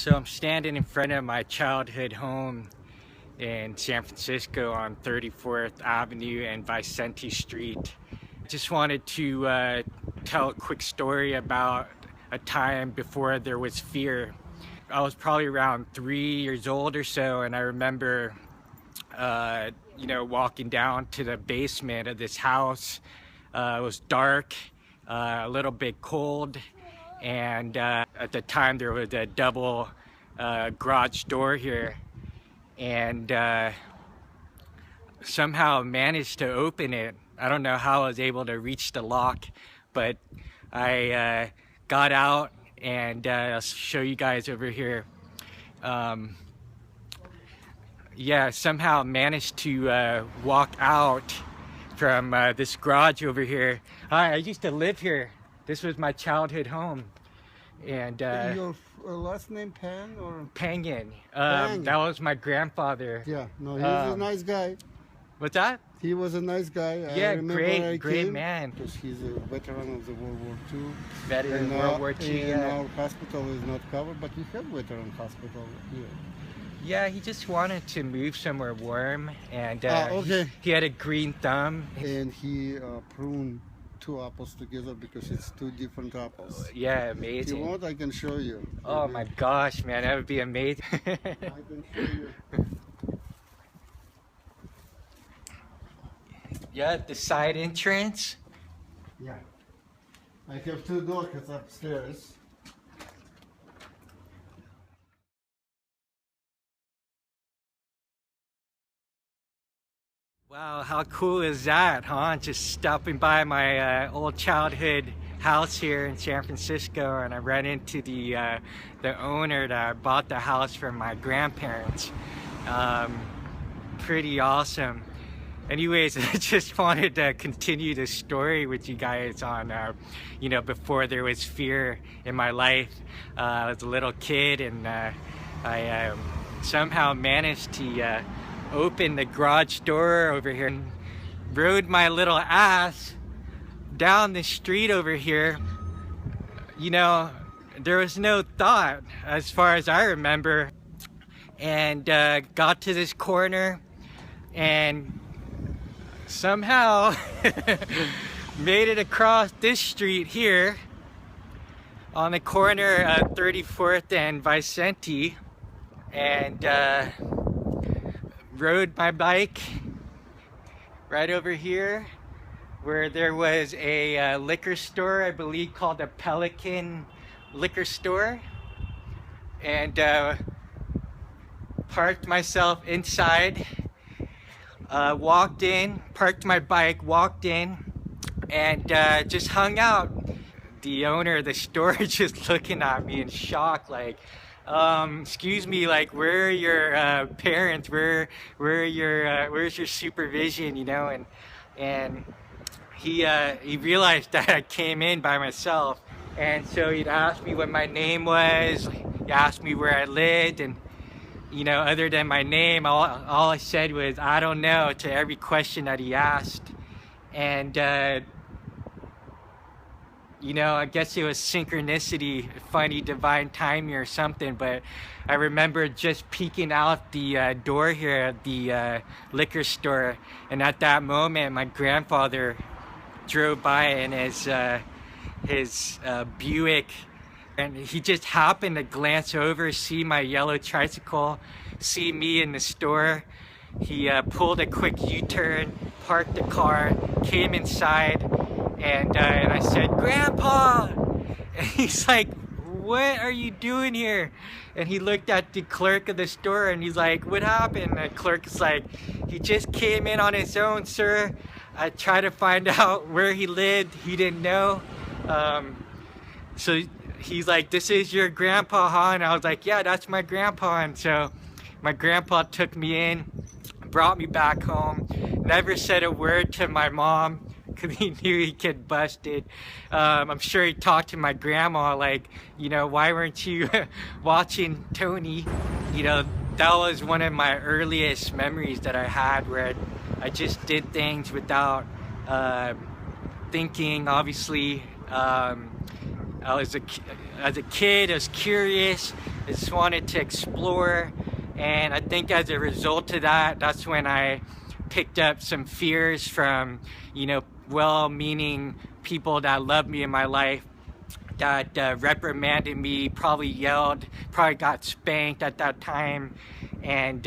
So I'm standing in front of my childhood home in San Francisco on 34th Avenue and Vicente Street. I just wanted to tell a quick story about a time before there was fear. I was probably around 3 years old or so, and I remember walking down to the basement of this house. It was dark, a little bit cold, and at the time there was a double garage door here, and somehow managed to open it. I don't know how I was able to reach the lock, but I got out, and I'll show you guys over here. Somehow managed to walk out from this garage over here. I used to live here. This was my childhood home. And your last name Pan or Pangan. Pang. That was my grandfather. Yeah, no, he was a nice guy. What's that? He was a nice guy. Yeah, I remember great man. because he's a veteran of the World War II. Veteran of World War II. And our hospital is not covered, but we have veteran hospital here. Yeah, he just wanted to move somewhere warm, and okay. he had a green thumb. And he pruned 2 apples together because it's 2 different apples. Yeah, If amazing. you want, I can show you. Oh my gosh, man, that would be amazing. I can show you. Yeah, the side entrance. Yeah. I have 2 doors upstairs. Wow, how cool is that, huh? Just stopping by my old childhood house here in San Francisco, and I ran into the owner that bought the house from my grandparents. Pretty awesome. Anyways, I just wanted to continue the story with you guys on, before there was fear in my life. I was a little kid, and I somehow managed to open the garage door over here and rode my little ass down the street over here. You know, there was no thought as far as I remember, and got to this corner and somehow made it across this street here on the corner of 34th and Vicente, and rode my bike right over here where there was a liquor store, I believe called the Pelican Liquor Store, and parked myself inside, walked in, parked my bike, walked in, and just hung out. The owner of the store just looking at me in shock, like, excuse me, like, where are your parents? Where's your supervision, you know? And he realized that I came in by myself, and so he'd asked me what my name was. He asked me where I lived, and other than my name, all I said was, I don't know, to every question that he asked. And I guess it was synchronicity, funny divine timing or something, but I remember just peeking out the door here at the liquor store, and at that moment my grandfather drove by in his Buick, and he just happened to glance over, see my yellow tricycle, see me in the store. He pulled a quick U-turn, parked the car, came inside, and I said, "Grandpa!" And he's like, "What are you doing here?" And he looked at the clerk of the store, and he's like, "What happened?" And the clerk is like, "He just came in on his own, sir. I tried to find out where he lived. He didn't know." So he's like, "This is your grandpa, huh?" And I was like, "Yeah, that's my grandpa." And so my grandpa took me in, brought me back home, never said a word to my mom, because he knew he'd get busted. I'm sure he talked to my grandma like, "Why weren't you watching Tony?" That was one of my earliest memories that I had, where I just did things without thinking, obviously. as a kid, I was curious. I just wanted to explore, and I think as a result of that, that's when I picked up some fears from, you know, well-meaning people that loved me in my life, that reprimanded me, probably yelled, probably got spanked at that time, and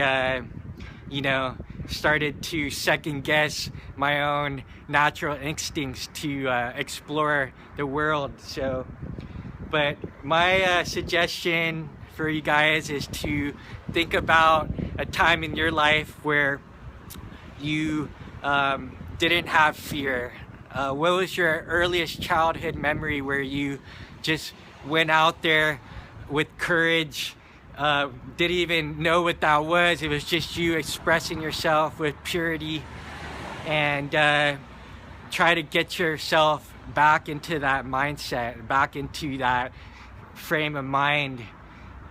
you know, started to second guess my own natural instincts to explore the world. So, but my suggestion for you guys is to think about a time in your life where you didn't have fear. What was your earliest childhood memory where you just went out there with courage, didn't even know what that was? It was just you expressing yourself with purity, and try to get yourself back into that mindset, back into that frame of mind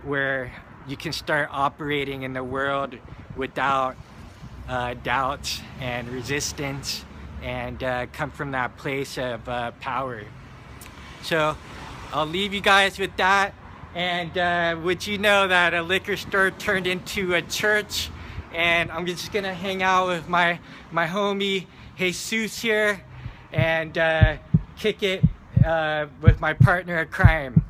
where you can start operating in the world without doubts and resistance, and come from that place of power. So I'll leave you guys with that. And would you know that a liquor store turned into a church? And I'm just gonna hang out with my homie Jesus here, and kick it with my partner in crime.